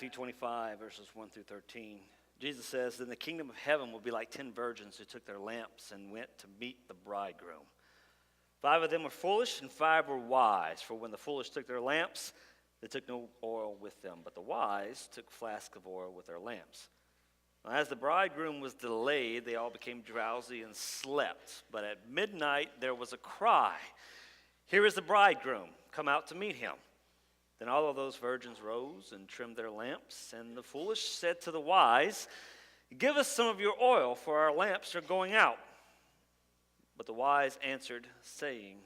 Matthew 25, verses 1 through 13, Jesus says, "Then the kingdom of heaven will be like 10 virgins who took their lamps and went to meet the bridegroom. 5 of them were foolish and 5 were wise. For when the foolish took their lamps, they took no oil with them. But the wise took flasks of oil with their lamps. As the bridegroom was delayed, they all became drowsy and slept. But at midnight there was a cry, 'Here is the bridegroom, come out to meet him.' Then all of those virgins rose and trimmed their lamps. And the foolish said to the wise, 'Give us some of your oil, for our lamps are going out.' But the wise answered, saying,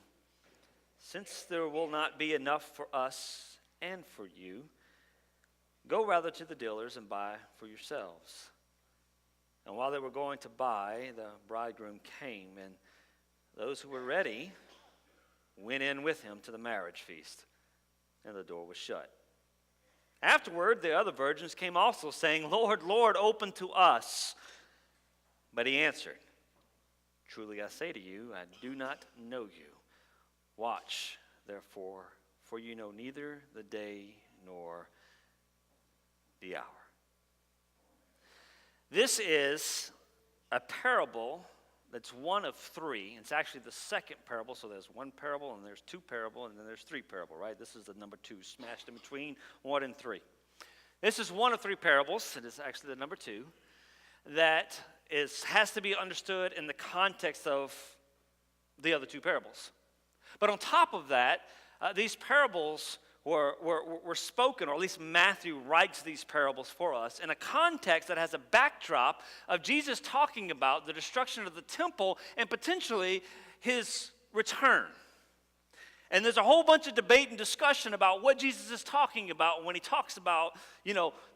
'Since there will not be enough for us and for you, go rather to the dealers and buy for yourselves.' And while they were going to buy, the bridegroom came, and those who were ready went in with him to the marriage feast, and the door was shut. Afterward, the other virgins came also, saying, 'Lord, Lord, open to us.' But he answered, 'Truly I say to you, I do not know you. Watch, therefore, for you know neither the day nor the hour.'" This is a parable that's one of 3. It's actually the second parable, so there's one parable, and there's 2 parables, and then there's 3 parables, right? This is the number 2, smashed in between 1 and 3. This is one of 3 parables. It is actually the number 2 that has to be understood in the context of the other 2 parables. But on top of that, these parables were spoken, or at least Matthew writes these parables for us, in a context that has a backdrop of Jesus talking about the destruction of the temple and potentially his return. And there's a whole bunch of debate and discussion about what Jesus is talking about when he talks about,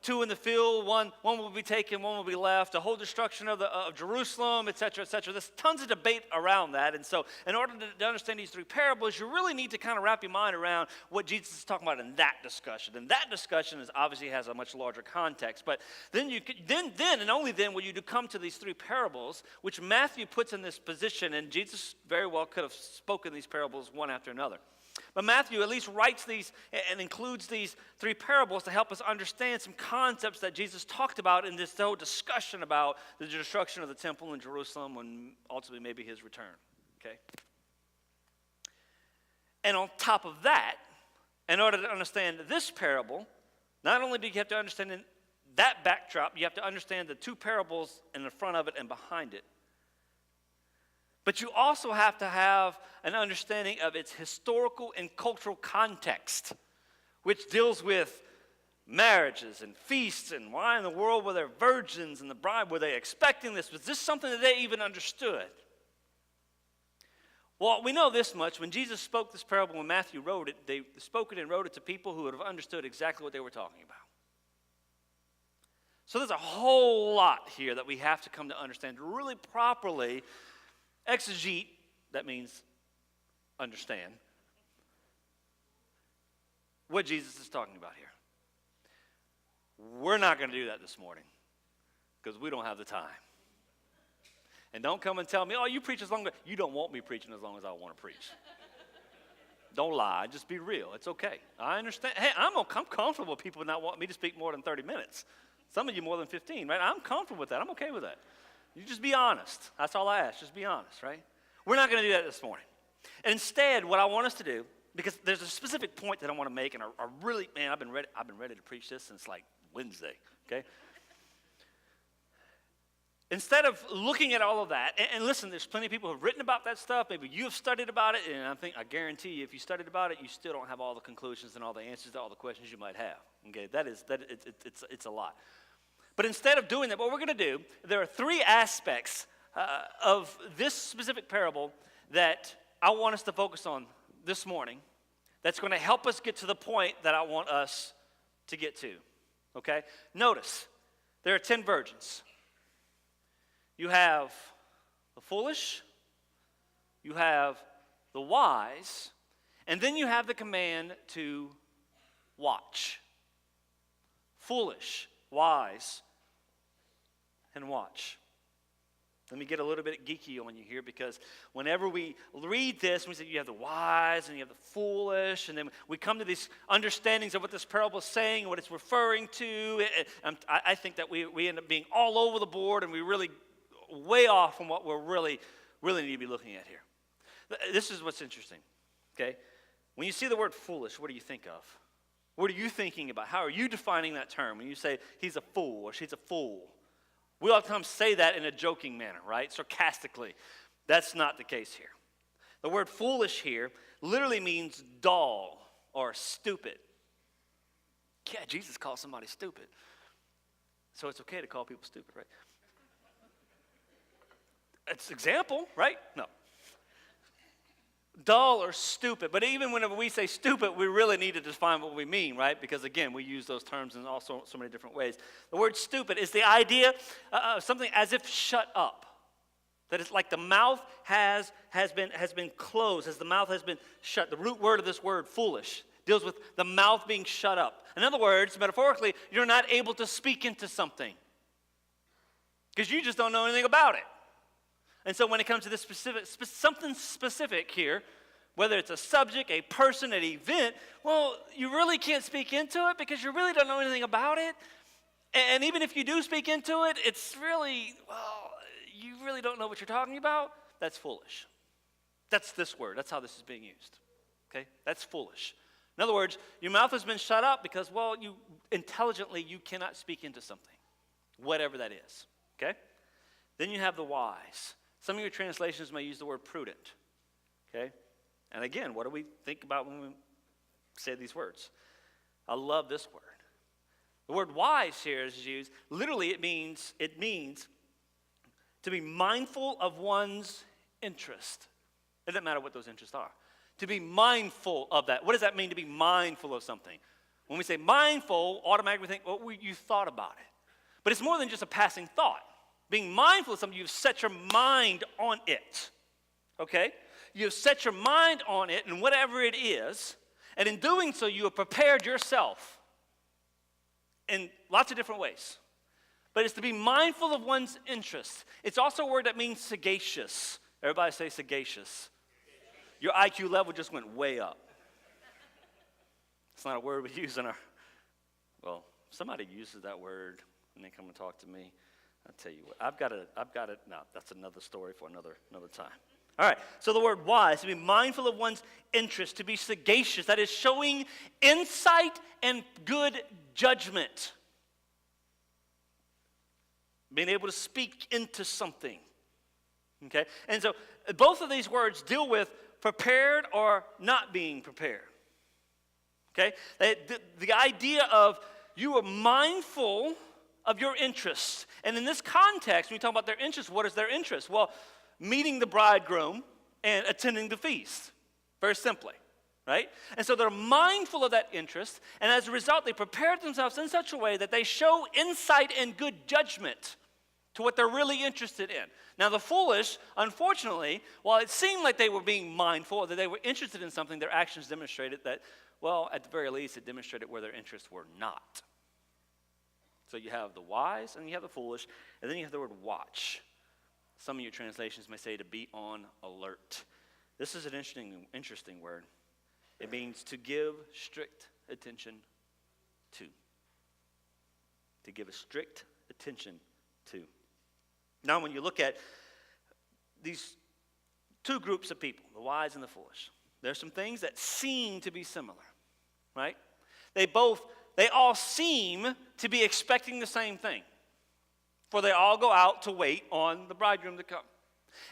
2 in the field, one will be taken, one will be left, the whole destruction of Jerusalem, etc., etc. There's tons of debate around that. And so in order to understand these 3 parables, you really need to kind of wrap your mind around what Jesus is talking about in that discussion. And that discussion obviously has a much larger context. But then and only then will you come to these 3 parables, which Matthew puts in this position, and Jesus very well could have spoken these parables one after another. But Matthew at least writes these and includes these 3 parables to help us understand some concepts that Jesus talked about in this whole discussion about the destruction of the temple in Jerusalem and ultimately maybe his return. Okay? And on top of that, in order to understand this parable, not only do you have to understand that backdrop, you have to understand the 2 parables in the front of it and behind it. But you also have to have an understanding of its historical and cultural context, which deals with marriages and feasts and why in the world were there virgins and the bride, were they expecting this? Was this something that they even understood? Well, we know this much. When Jesus spoke this parable, when Matthew wrote it, they spoke it and wrote it to people who would have understood exactly what they were talking about. So there's a whole lot here that we have to come to understand to really properly exegete, that means understand, what Jesus is talking about here. We're not going to do that this morning because we don't have the time. And don't come and tell me, "Oh, you preach as long as..." You don't want me preaching as long as I want to preach. Don't lie. Just be real. It's okay. I understand. Hey, I'm comfortable with people not wanting me to speak more than 30 minutes. Some of you more than 15, right? I'm comfortable with that. I'm okay with that. You just be honest. That's all I ask. Just be honest, right? We're not going to do that this morning. Instead, what I want us to do, because there's a specific point that I want to make, and I really, man, I've been ready to preach this since like Wednesday, okay? Instead of looking at all of that, and listen, there's plenty of people who have written about that stuff. Maybe you have studied about it, and I guarantee you, if you studied about it, you still don't have all the conclusions and all the answers to all the questions you might have. Okay, it's a lot. But instead of doing that, what we're going to do, there are 3 aspects of this specific parable that I want us to focus on this morning that's going to help us get to the point that I want us to get to. Okay? Notice, there are 10 virgins. You have the foolish, you have the wise, and then you have the command to watch. Foolish, wise, and watch. Let me get a little bit geeky on you here, because whenever we read this, we say you have the wise and you have the foolish, and then we come to these understandings of what this parable is saying, what it's referring to. I think that we end up being all over the board, and we really way off from what we're really need to be looking at here. This is what's interesting, okay? When you see the word foolish, what do you think of? What are you thinking about? How are you defining that term? When you say he's a fool or she's a fool, we oftentimes say that in a joking manner, right? Sarcastically. That's not the case here. The word foolish here literally means dull or stupid. Yeah, Jesus called somebody stupid. So it's okay to call people stupid, right? It's example, right? No. Dull or stupid. But even whenever we say stupid, we really need to define what we mean, right? Because again, we use those terms in also so many different ways. The word stupid is the idea of something as if shut up. That it's like the mouth has been closed, as the mouth has been shut. The root word of this word, foolish, deals with the mouth being shut up. In other words, metaphorically, you're not able to speak into something because you just don't know anything about it. And so when it comes to this something specific here, whether it's a subject, a person, an event, well, you really can't speak into it because you really don't know anything about it. And even if you do speak into it, it's really, well, you really don't know what you're talking about. That's foolish. That's this word. That's how this is being used. Okay? That's foolish. In other words, your mouth has been shut up because, well, you cannot speak into something, whatever that is. Okay? Then you have the wise. Some of your translations may use the word prudent, okay? And again, what do we think about when we say these words? I love this word. The word wise here is used, literally it means to be mindful of one's interest. It doesn't matter what those interests are. To be mindful of that. What does that mean to be mindful of something? When we say mindful, automatically we think, well, you thought about it. But it's more than just a passing thought. Being mindful of something, you've set your mind on it, okay? You've set your mind on it and whatever it is, and in doing so, you have prepared yourself in lots of different ways. But it's to be mindful of one's interests. It's also a word that means sagacious. Everybody say sagacious. Your IQ level just went way up. It's not a word we use in our, well, somebody uses that word and they come and talk to me. I'll tell you what, I've got it, no, that's another story for another time. All right, so the word wise, to be mindful of one's interest, to be sagacious, that is showing insight and good judgment. Being able to speak into something, okay? And so both of these words deal with prepared or not being prepared, okay? The idea of you are mindful of your interests. And in this context, when we talk about their interests, what is their interest? Well, meeting the bridegroom and attending the feast, very simply, right? And so they're mindful of that interest, and as a result, they prepare themselves in such a way that they show insight and good judgment to what they're really interested in. Now, the foolish, unfortunately, while it seemed like they were being mindful, that they were interested in something, their actions demonstrated that, well, at the very least, it demonstrated where their interests were not. So you have the wise and you have the foolish, and then you have the word watch. Some of your translations may say to be on alert. This is an interesting word. It means to give strict attention to. To give a strict attention to. Now when you look at these two groups of people, the wise and the foolish, there's some things that seem to be similar, right? They all seem to be expecting the same thing. For they all go out to wait on the bridegroom to come.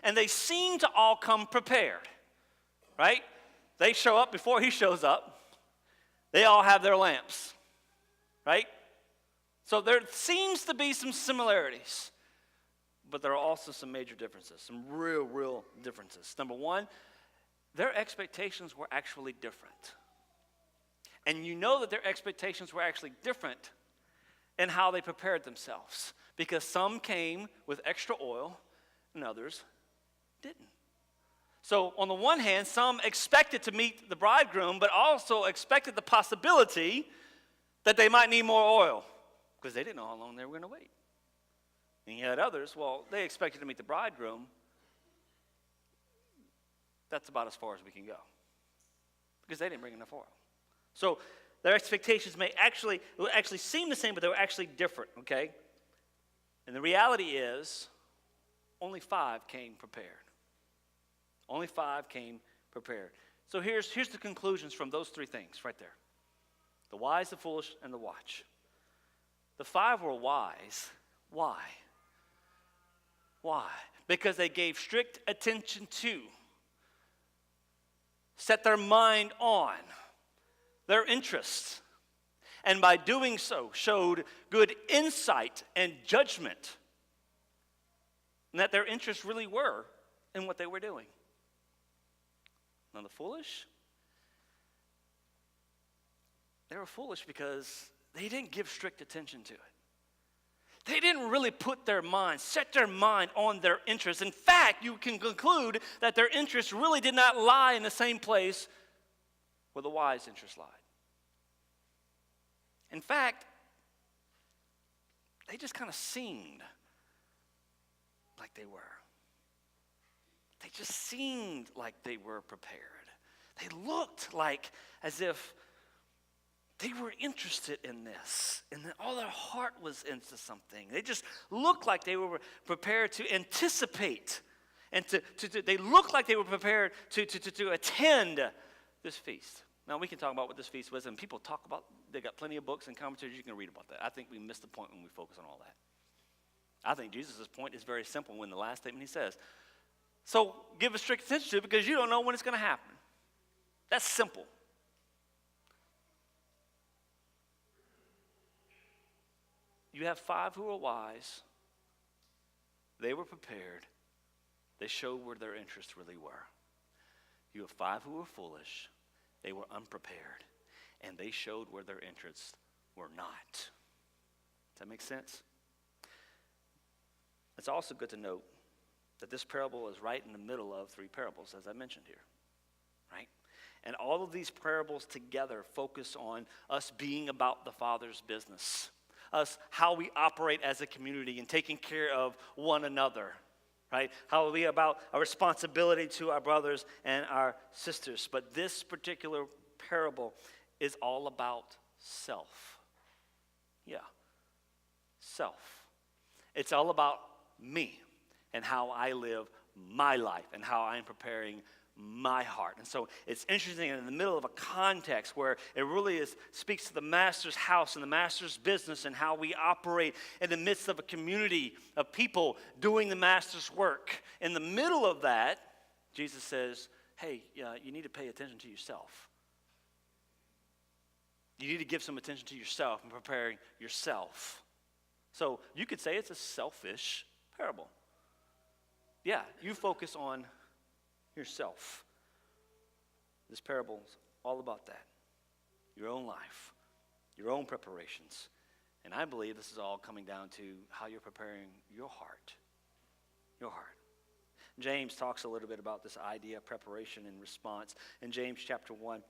And they seem to all come prepared, right? They show up before he shows up. They all have their lamps, right? So there seems to be some similarities. But there are also some major differences, some real differences. Number one, their expectations were actually different. And you know that their expectations were actually different in how they prepared themselves. Because some came with extra oil and others didn't. So on the one hand, some expected to meet the bridegroom, but also expected the possibility that they might need more oil because they didn't know how long they were going to wait. And you had others, well, they expected to meet the bridegroom. That's about as far as we can go. Because they didn't bring enough oil. So their expectations may actually seem the same, but they were actually different, okay? And the reality is, only 5 came prepared. Only 5 came prepared. So here's the conclusions from those 3 things right there. The wise, the foolish, and the watch. The 5 were wise. Why? Why? Because they gave strict attention to, set their mind on their interests, and by doing so showed good insight and judgment, and that their interests really were in what they were doing. Now the foolish, they were foolish because they didn't give strict attention to it. They didn't really put their mind, set their mind on their interests. In fact, you can conclude that their interests really did not lie in the same place where the wise interests lied. In fact, they just kind of seemed like they were. They just seemed like they were prepared. They looked like as if they were interested in this, and that all their heart was into something. They just looked like they were prepared to anticipate, and they looked like they were prepared to attend this feast. Now, we can talk about what this feast was, and people talk about, they got plenty of books and commentaries you can read about that. I think we miss the point when we focus on all that. I think Jesus' point is very simple when the last statement he says, so give a strict attention to it because you don't know when it's going to happen. That's simple. You have 5 who were wise. They were prepared. They showed where their interests really were. You have 5 who were foolish. They were unprepared. And they showed where their interests were not. Does that make sense? It's also good to note that this parable is right in the middle of 3 parables, as I mentioned here. Right? And all of these parables together focus on us being about the Father's business. Us, how we operate as a community and taking care of one another, right? How we about our responsibility to our brothers and our sisters. But this particular parable is all about self. Yeah, self. It's all about me and how I live my life and how I'm preparing my heart. And so it's interesting in the middle of a context where it really speaks to the master's house and the master's business and how we operate in the midst of a community of people doing the master's work. In the middle of that, Jesus says, hey, you need to pay attention to yourself. You need to give some attention to yourself and preparing yourself. So you could say it's a selfish parable. Yeah, you focus on yourself. This parable is all about that. Your own life, your own preparations. And I believe this is all coming down to how you're preparing your heart. Your heart. James talks a little bit about this idea of preparation and response. In James chapter 1,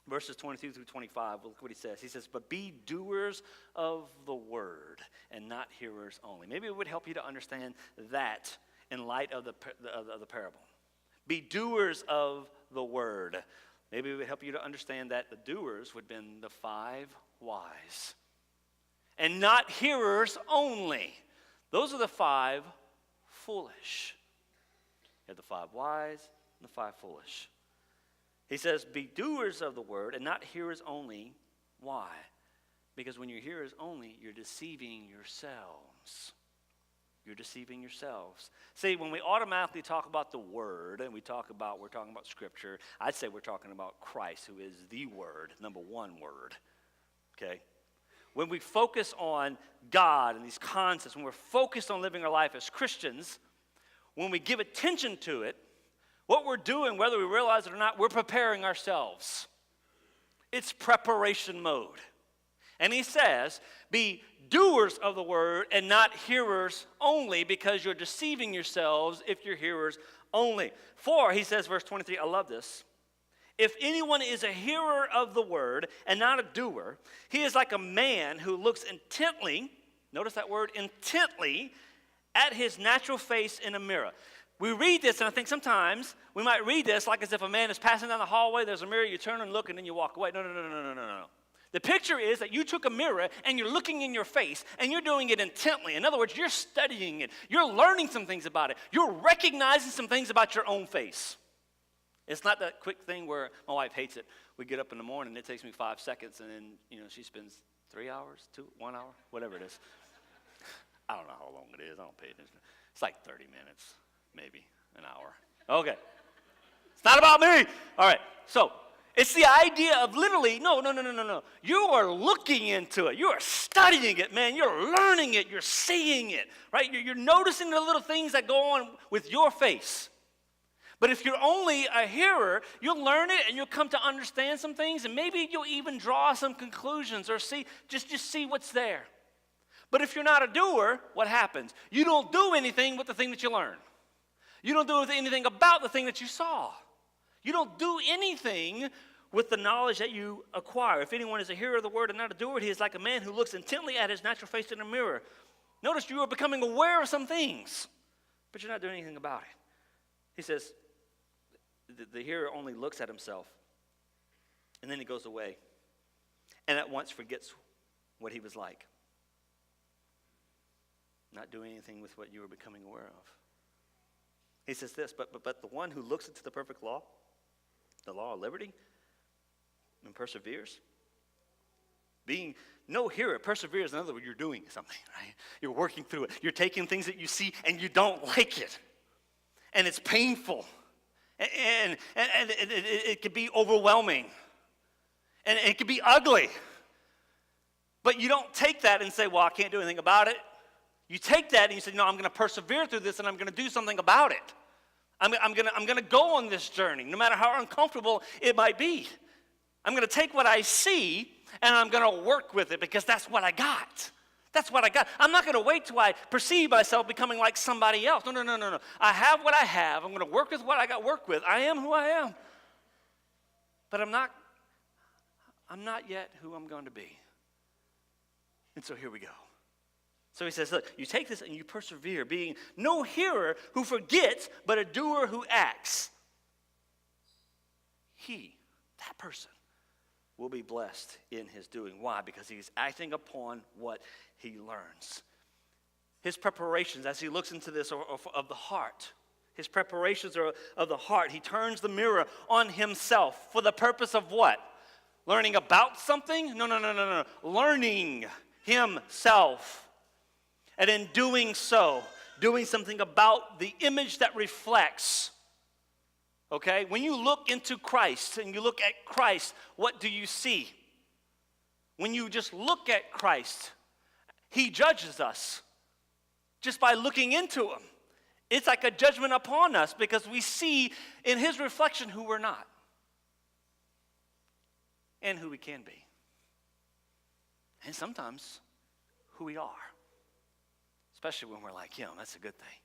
verses 22 through 25, look what he says. He says, but be doers of the word and not hearers only. Maybe it would help you to understand that in light of the parable. Be doers of the word. Maybe it would help you to understand that the doers would have been the 5 wise. And not hearers only. Those are the 5 foolish. You have the 5 wise and the 5 foolish. He says, be doers of the word and not hearers only. Why? Because when you're hearers only, you're deceiving yourselves. You're deceiving yourselves. See, when we automatically talk about the word and we're talking about scripture, I'd say we're talking about Christ, who is the word, number 1 word. Okay? When we focus on God and these concepts, when we're focused on living our life as Christians, when we give attention to it, what we're doing, whether we realize it or not, we're preparing ourselves. It's preparation mode. And he says, be doers of the word and not hearers only, because you're deceiving yourselves if you're hearers only. For, he says, verse 23, I love this. If anyone is a hearer of the word and not a doer, he is like a man who looks intently, notice that word, intently, at his natural face in a mirror. We read this, and I think sometimes we might read this like as if a man is passing down the hallway, there's a mirror, you turn and look, and then you walk away. No. The picture is that you took a mirror, and you're looking in your face, and you're doing it intently. In other words, you're studying it. You're learning some things about it. You're recognizing some things about your own face. It's not that quick thing where my wife hates it. We get up in the morning, it takes me 5 seconds, and then, she spends 3 hours, 1 hour, whatever it is. I don't know how long it is. I don't pay attention. It's like 30 minutes, maybe an hour. Okay. It's not about me. All right. So it's the idea of literally, no. You are looking into it. You are studying it, man. You're learning it. You're seeing it, right? You're noticing the little things that go on with your face. But if you're only a hearer, you'll learn it and you'll come to understand some things, and maybe you'll even draw some conclusions or just see what's there. But if you're not a doer, what happens? You don't do anything with the thing that you learn. You don't do anything about the thing that you saw. You don't do anything with the knowledge that you acquire. If anyone is a hearer of the word and not a doer, he is like a man who looks intently at his natural face in a mirror. Notice you are becoming aware of some things, but you're not doing anything about it. He says, the hearer only looks at himself, and then he goes away, and at once forgets what he was like. Not doing anything with what you are becoming aware of. He says this, but the one who looks into the perfect law, the law of liberty, and perseveres, being no hearer, perseveres, in other words, you're doing something, right? You're working through it. You're taking things that you see and you don't like it. And it's painful. And it can be overwhelming. And it can be ugly. But you don't take that and say, well, I can't do anything about it. You take that and you say, no, I'm going to persevere through this and I'm going to do something about it. I'm going to go on this journey, no matter how uncomfortable it might be. I'm going to take what I see and I'm going to work with it because that's what I got. That's what I got. I'm not going to wait till I perceive myself becoming like somebody else. No. I have what I have. I'm going to work with what I got to work with. I am who I am. But I'm not yet who I'm going to be. And so here we go. So he says, look, you take this and you persevere, being no hearer who forgets, but a doer who acts. That person, will be blessed in his doing. Why? Because he's acting upon what he learns. His preparations, as he looks into this of the heart, his preparations are of the heart. He turns the mirror on himself for the purpose of what? Learning about something? No. Learning himself. And in doing so, doing something about the image that reflects. Okay? When you look into Christ and you look at Christ, what do you see? When you just look at Christ, he judges us just by looking into him. It's like a judgment upon us because we see in his reflection who we're not and who we can be. And sometimes who we are. Especially when we're like him. That's a good thing.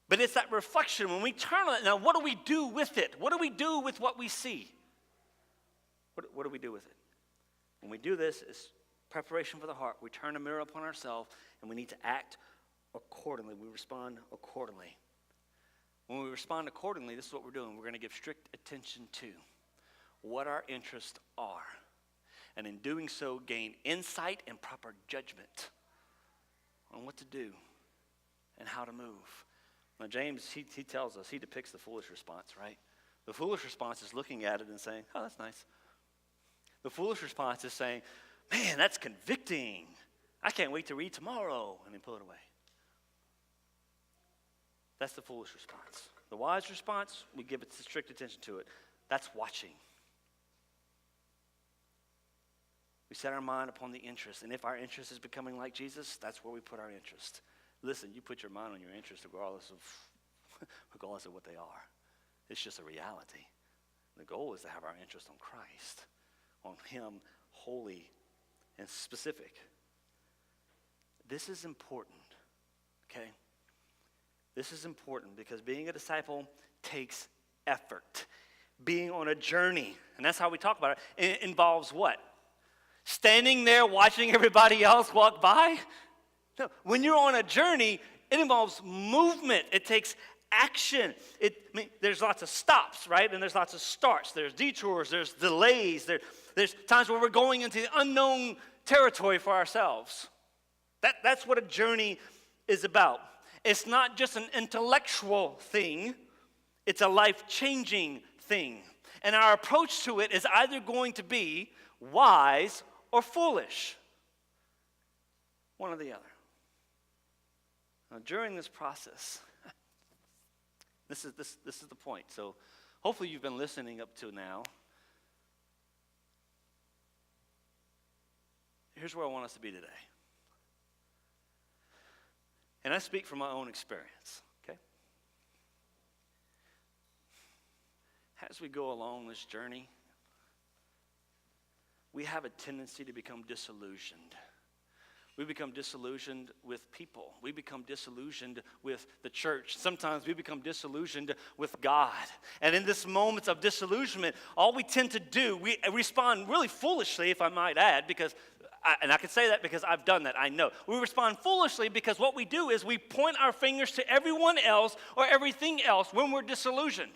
But it's that reflection when we turn on it. Now, what do we do with it? What do we do with what we see? What do we do with it? When we do this, it's preparation for the heart. We turn a mirror upon ourselves, and we need to act accordingly. We respond accordingly. When we respond accordingly, this is what we're doing. We're going to give strict attention to what our interests are. And in doing so, gain insight and proper judgment on what to do and how to move. Now, James, he tells us, he depicts the foolish response, right? The foolish response is looking at it and saying, oh, that's nice. The foolish response is saying, man, that's convicting. I can't wait to read tomorrow, and then pull it away. That's the foolish response. The wise response, we give it strict attention to it. That's watching. We set our mind upon the interest, and if our interest is becoming like Jesus, that's where we put our interest. Listen, you put your mind on your interest regardless of what they are. It's just a reality. The goal is to have our interest on Christ, on him, holy and specific. This is important, okay? This is important because being a disciple takes effort. Being on a journey, and that's how we talk about it, it involves what? Standing there watching everybody else walk by? No, when you're on a journey, it involves movement. It takes action. There's lots of stops, right? And there's lots of starts. There's detours. There's delays. There's times where we're going into the unknown territory for ourselves. That's what a journey is about. It's not just an intellectual thing. It's a life-changing thing. And our approach to it is either going to be wise or foolish. One or the other. Now, during this process, this is the point. So hopefully you've been listening up to now. Here's where I want us to be today. And I speak from my own experience, okay? As we go along this journey, we have a tendency to become disillusioned. We become disillusioned with people. We become disillusioned with the church. Sometimes we become disillusioned with God. And in this moments of disillusionment, all we tend to do, we respond really foolishly, if I might add, because I can say that because I've done that, I know. We respond foolishly because what we do is we point our fingers to everyone else or everything else when we're disillusioned.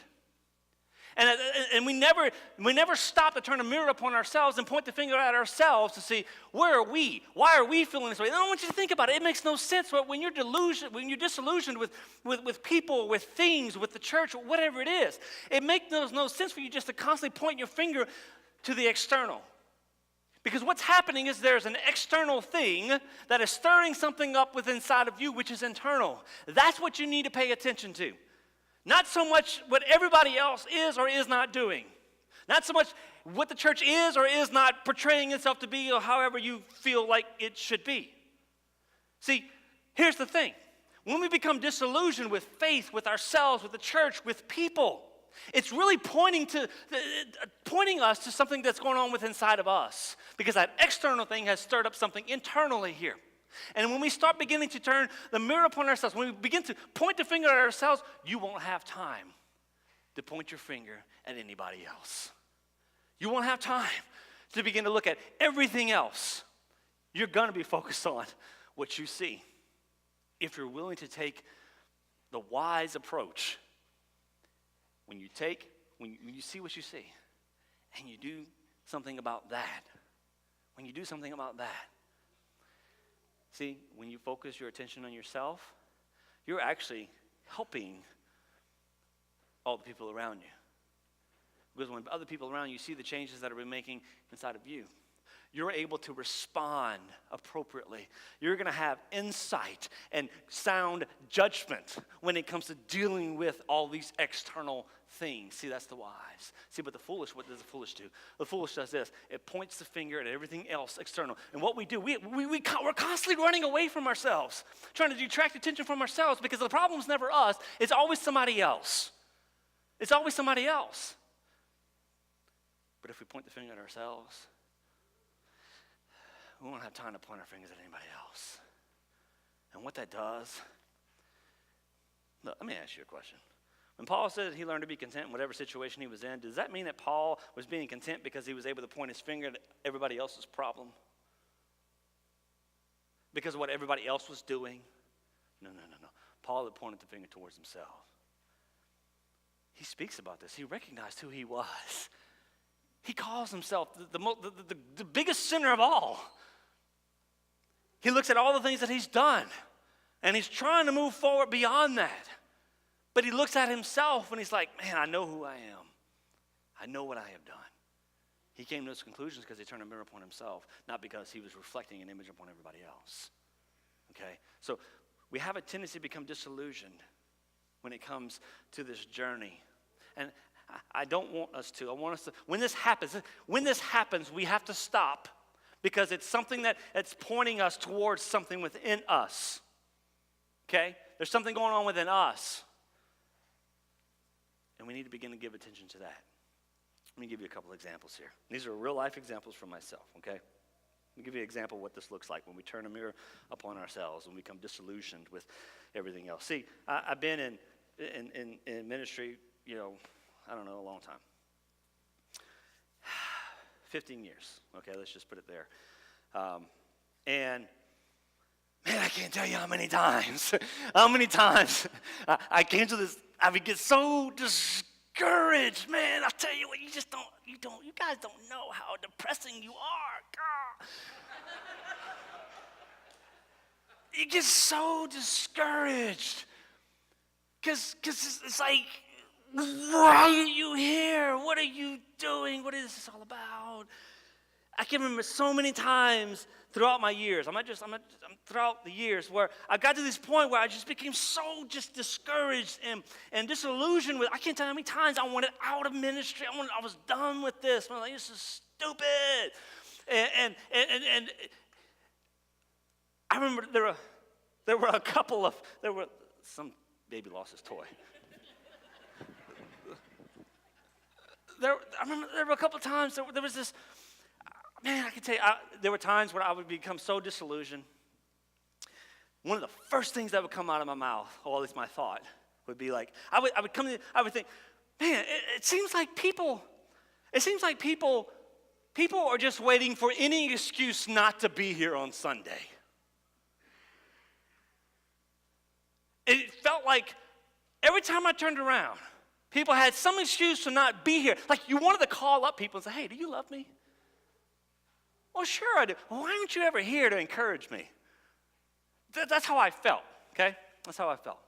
And we never stop to turn a mirror upon ourselves and point the finger at ourselves to see, where are we? Why are we feeling this way? And I want you to think about it. It makes no sense when you're disillusioned with people, with things, with the church, whatever it is. It makes no sense for you just to constantly point your finger to the external. Because what's happening is there's an external thing that is stirring something up within inside of you, which is internal. That's what you need to pay attention to. Not so much what everybody else is or is not doing. Not so much what the church is or is not portraying itself to be or however you feel like it should be. See, here's the thing. When we become disillusioned with faith, with ourselves, with the church, with people, it's really pointing us to something that's going on within inside of us. Because that external thing has stirred up something internally here. And when we start beginning to turn the mirror upon ourselves, when we begin to point the finger at ourselves, you won't have time to point your finger at anybody else. You won't have time to begin to look at everything else. You're going to be focused on what you see. If you're willing to take the wise approach, when you see what you see, and you do something about that, see, when you focus your attention on yourself, you're actually helping all the people around you. Because when other people around you see the changes that are making inside of you, you're able to respond appropriately. You're going to have insight and sound judgment when it comes to dealing with all these external things. See, that's the wise. See, but what does the foolish do? The foolish does this. It points the finger at everything else external. And what we do, we're constantly running away from ourselves, trying to detract attention from ourselves because the problem's never us. It's always somebody else. It's always somebody else. But if we point the finger at ourselves, we won't have time to point our fingers at anybody else. And what that does, look, let me ask you a question. When Paul said he learned to be content in whatever situation he was in, does that mean that Paul was being content because he was able to point his finger at everybody else's problem? Because of what everybody else was doing? No. Paul had pointed the finger towards himself. He speaks about this. He recognized who he was. He calls himself the biggest sinner of all. He looks at all the things that he's done, and he's trying to move forward beyond that. But he looks at himself, and he's like, man, I know who I am. I know what I have done. He came to those conclusions because he turned a mirror upon himself, not because he was reflecting an image upon everybody else. Okay? So we have a tendency to become disillusioned when it comes to this journey. And I don't want us to. I want us to, when this happens, we have to stop because it's something that's pointing us towards something within us. Okay? There's something going on within us. And we need to begin to give attention to that. Let me give you a couple examples here. These are real life examples from myself, okay? Let me give you an example of what this looks like when we turn a mirror upon ourselves and we become disillusioned with everything else. See, I've been in ministry, I don't know, a long time. 15 years, okay, let's just put it there. And Man, I can't tell you how many times I came to this, I would get so discouraged, man. I tell you what, you guys don't know how depressing you are. God. You get so discouraged because it's like, why are you here? What are you doing? What is this all about? I can remember so many times throughout my years. I'm throughout the years where I got to this point where I just became so just discouraged and disillusioned with. I can't tell you how many times I wanted out of ministry. I was done with this. I'm like, this is stupid. And I remember there were some baby lost his toy. I remember there were a couple of times there was this. Man, I can tell you, there were times when I would become so disillusioned. One of the first things that would come out of my mouth, or at least my thought, would be like, I would think, man, it seems like people are just waiting for any excuse not to be here on Sunday. It felt like every time I turned around, people had some excuse to not be here. Like you wanted to call up people and say, hey, do you love me? Well, sure I do. Well, why aren't you ever here to encourage me? That's how I felt, okay? That's how I felt.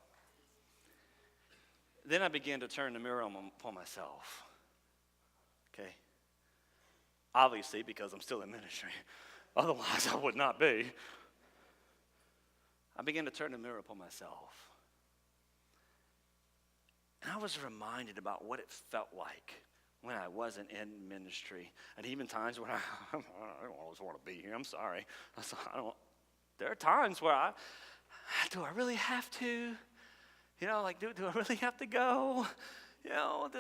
Then I began to turn the mirror upon myself, okay? Obviously, because I'm still in ministry. Otherwise, I would not be. I began to turn the mirror upon myself. And I was reminded about what it felt like when I wasn't in ministry, and even times when I don't always want to be here. I'm sorry. There are times where do I really have to? You know, like, do I really have to go? You know,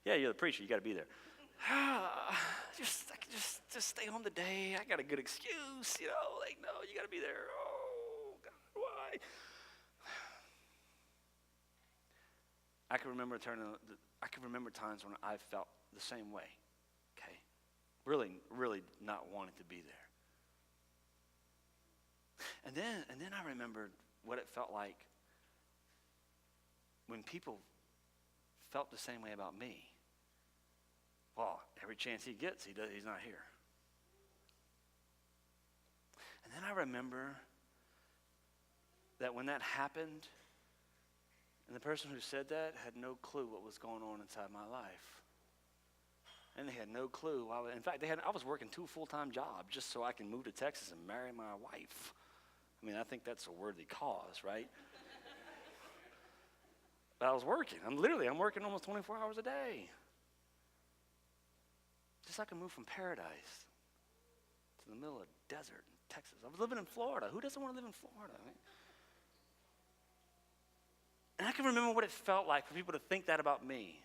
yeah, you're the preacher. You got to be there. Just stay home today. I got a good excuse. You know, like, no, you got to be there. Oh God, why? I can remember times when I felt the same way, okay? Really, really not wanting to be there. And then I remembered what it felt like when people felt the same way about me. Well, every chance he gets, he's not here. And then I remember that when that happened, and the person who said that had no clue what was going on inside my life. And they had no clue. In fact, I was working 2 full-time jobs just so I can move to Texas and marry my wife. I mean, I think that's a worthy cause, right? But I was working. I'm working almost 24 hours a day. Just so I can move from paradise to the middle of the desert in Texas. I was living in Florida. Who doesn't want to live in Florida? I mean, and I can remember what it felt like for people to think that about me.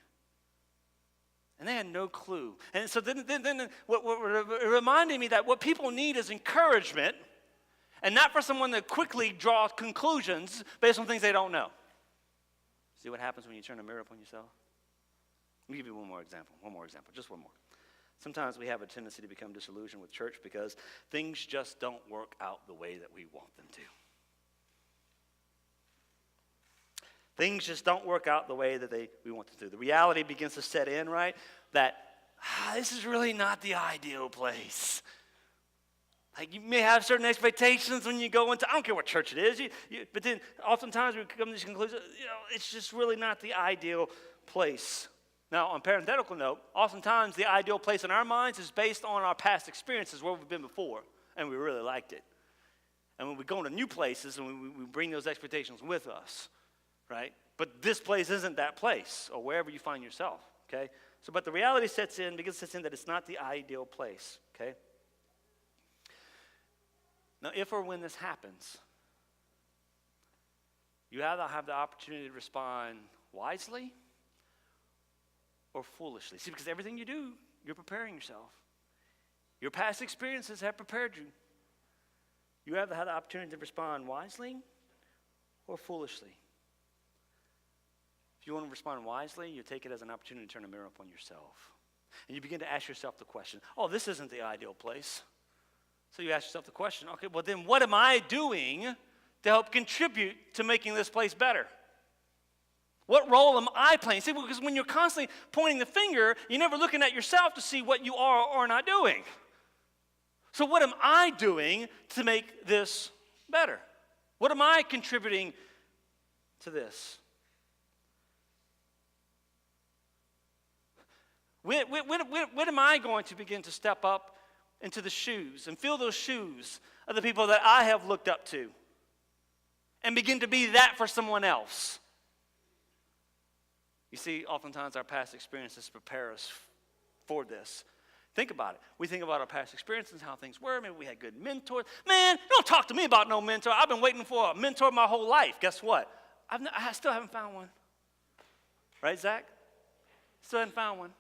And they had no clue. And so then it reminded me that what people need is encouragement, and not for someone to quickly draw conclusions based on things they don't know. See what happens when you turn a mirror upon yourself? Let me give you one more example, just one more. Sometimes we have a tendency to become disillusioned with church because things just don't work out the way that we want them to. Things just don't work out the way that we want them to. The reality begins to set in, right? That this is really not the ideal place. Like you may have certain expectations when you go into, I don't care what church it is, but then oftentimes we come to this conclusion, it's just really not the ideal place. Now, on a parenthetical note, oftentimes the ideal place in our minds is based on our past experiences, where we've been before, and we really liked it. And when we go into new places, and we bring those expectations with us, right? But this place isn't that place, or wherever you find yourself, okay? So, but the reality sets in that it's not the ideal place, okay? Now, if or when this happens, you either have the opportunity to respond wisely or foolishly. See, because everything you do, you're preparing yourself. Your past experiences have prepared you. You either have the opportunity to respond wisely or foolishly. If you want to respond wisely, you take it as an opportunity to turn a mirror upon yourself. And you begin to ask yourself the question, this isn't the ideal place. So you ask yourself the question, okay, well then what am I doing to help contribute to making this place better? What role am I playing? See, because when you're constantly pointing the finger, you're never looking at yourself to see what you are or are not doing. So what am I doing to make this better? What am I contributing to this? When am I going to begin to step up into the shoes and fill those shoes of the people that I have looked up to and begin to be that for someone else? You see, oftentimes our past experiences prepare us for this. Think about it. We think about our past experiences, how things were. Maybe we had good mentors. Man, don't talk to me about no mentor. I've been waiting for a mentor my whole life. Guess what? I still haven't found one. Right, Zach? Still haven't found one.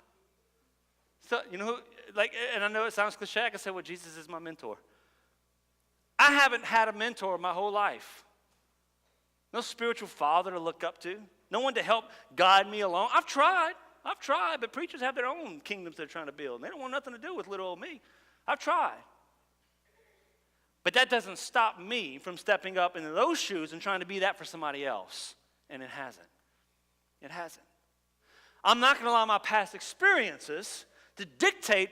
So, you know who, and I know it sounds cliche. I can say, well, Jesus is my mentor. I haven't had a mentor my whole life. No spiritual father to look up to. No one to help guide me along. I've tried, but preachers have their own kingdoms they're trying to build. And they don't want nothing to do with little old me. I've tried. But that doesn't stop me from stepping up into those shoes and trying to be that for somebody else. And it hasn't. It hasn't. I'm not going to allow my past experiences to dictate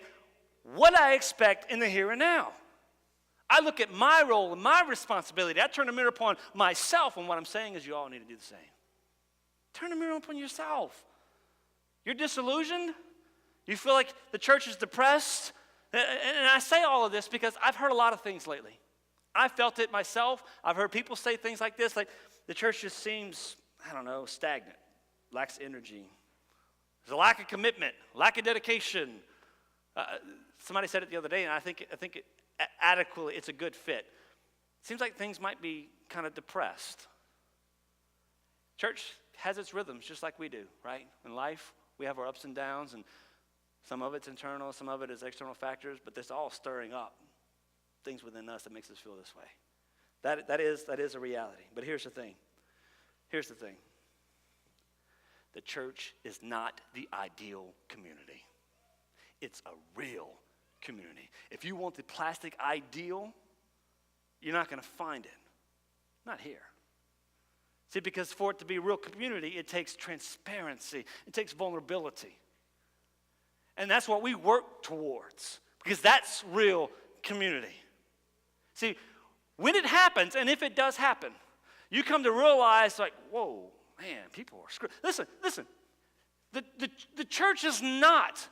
what I expect in the here and now. I look at my role and my responsibility. I turn the mirror upon myself, and what I'm saying is you all need to do the same. Turn the mirror upon yourself. You're disillusioned? You feel like the church is depressed? And I say all of this because I've heard a lot of things lately. I felt it myself. I've heard people say things like this, like the church just seems, stagnant, lacks energy. There's a lack of commitment, lack of dedication. Somebody said it the other day, and I think it adequately, it's a good fit. It seems like things might be kind of depressed. Church has its rhythms just like we do, right? In life, we have our ups and downs, and some of it's internal, some of it is external factors, but it's all stirring up things within us that makes us feel this way. That is a reality. But here's the thing. The church is not the ideal community. It's a real community. If you want the plastic ideal, you're not going to find it. Not here. See, because for it to be a real community, it takes transparency. It takes vulnerability. And that's what we work towards, because that's real community. See, when it happens, and if it does happen, you come to realize, like, whoa, man, people are screwed. Listen. The church is not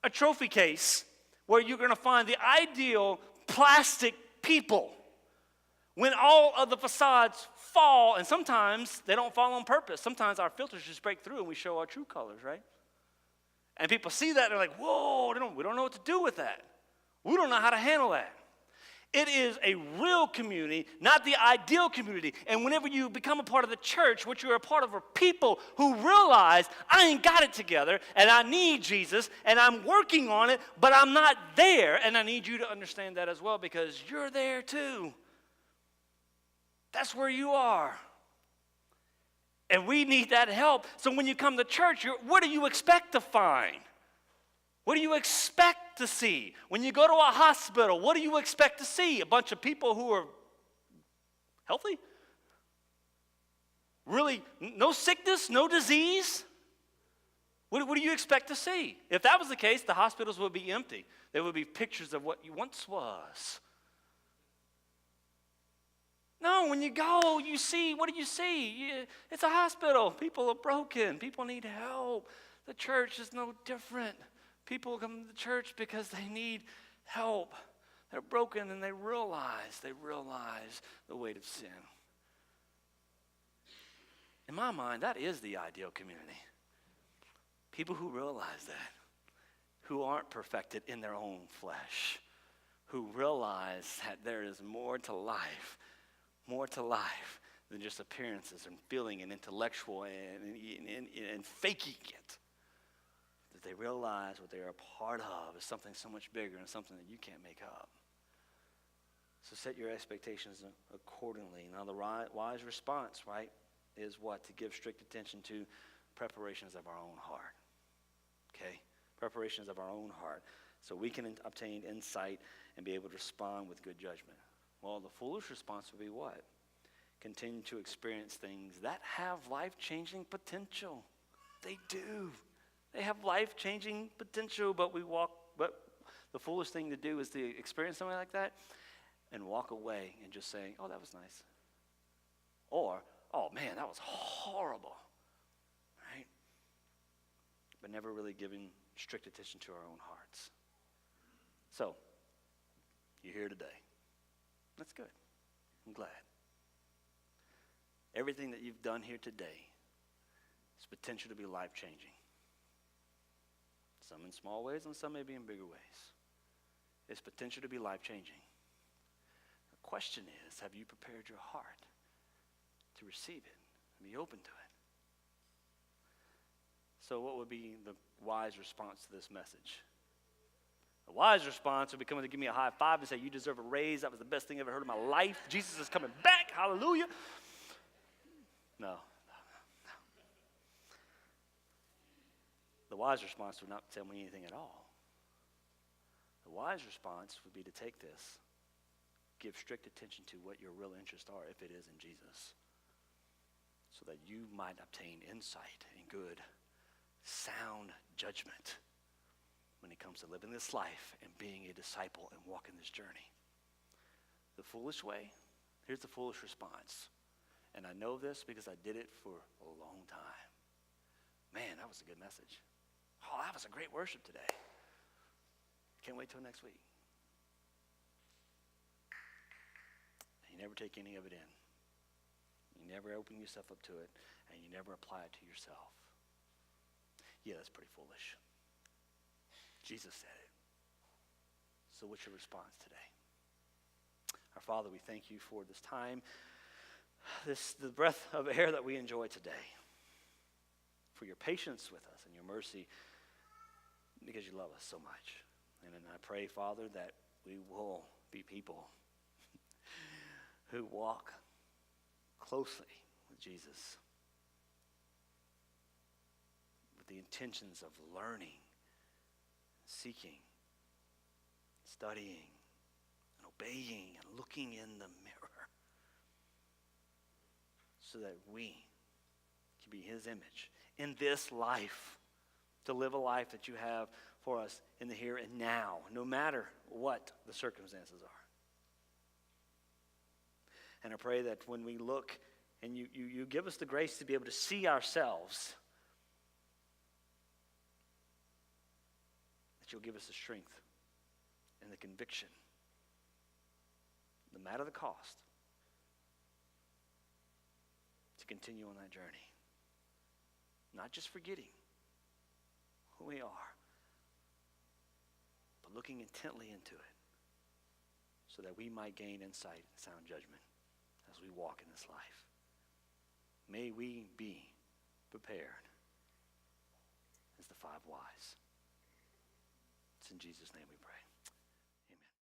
a trophy case where you're going to find the ideal plastic people. When all of the facades fall, and sometimes they don't fall on purpose. Sometimes our filters just break through and we show our true colors, right? And people see that and they're like, whoa, we don't know what to do with that. We don't know how to handle that. It is a real community, not the ideal community. And whenever you become a part of the church, what you're a part of are people who realize, I ain't got it together, and I need Jesus, and I'm working on it, but I'm not there. And I need you to understand that as well, because you're there too. That's where you are. And we need that help. So when you come to church, what do you expect to find? What do you expect to see? When you go to a hospital, what do you expect to see? A bunch of people who are healthy? Really, no sickness, no disease? What do you expect to see? If that was the case, the hospitals would be empty. There would be pictures of what you once was. No, when you go, you see, what do you see? It's a hospital. People are broken. People need help. The church is no different. People come to the church because they need help. They're broken and they realize the weight of sin. In my mind, that is the ideal community. People who realize that, who aren't perfected in their own flesh, who realize that there is more to life than just appearances and feeling and intellectual and faking it. That they realize what they are a part of is something so much bigger and something that you can't make up. So set your expectations accordingly. Now the wise response, right, is what? To give strict attention to preparations of our own heart. Okay? Preparations of our own heart. so we can obtain insight and be able to respond with good judgment. Well, the foolish response would be what? Continue to experience things that have life-changing potential. They do. They have life-changing potential, but the foolish thing to do is to experience something like that and walk away and just say, oh, that was nice. Or, oh man, that was horrible. Right? But never really giving strict attention to our own hearts. So, you're here today. That's good. I'm glad. Everything that you've done here today has potential to be life-changing. Some in small ways and some maybe in bigger ways. It's potential to be life-changing. The question is, have you prepared your heart to receive it and be open to it? So what would be the wise response to this message? A wise response would be coming to give me a high five and say, you deserve a raise. That was the best thing I ever heard in my life. Jesus is coming back. Hallelujah. No. The wise response would not tell me anything at all. The wise response would be to take this, give strict attention to what your real interests are, if it is in Jesus, so that you might obtain insight and good, sound judgment when it comes to living this life and being a disciple and walking this journey. The foolish way, here's the foolish response. And I know this because I did it for a long time. Man, that was a good message. Oh, that was a great worship today. Can't wait till next week. And you never take any of it in. You never open yourself up to it, and you never apply it to yourself. Yeah, that's pretty foolish. Jesus said it. So what's your response today? Our Father, we thank you for this time, the breath of air that we enjoy today, for your patience with us and your mercy, because you love us so much. And I pray, Father, that we will be people who walk closely with Jesus with the intentions of learning, seeking, studying, and obeying, and looking in the mirror, so that we can be his image in this life, to live a life that you have for us in the here and now, no matter what the circumstances are. And I pray that when we look and you give us the grace to be able to see ourselves, that you'll give us the strength and the conviction, no matter the cost, to continue on that journey. Not just forgetting who we are, but looking intently into it so that we might gain insight and sound judgment as we walk in this life. May we be prepared as the five wise. It's in Jesus' name we pray.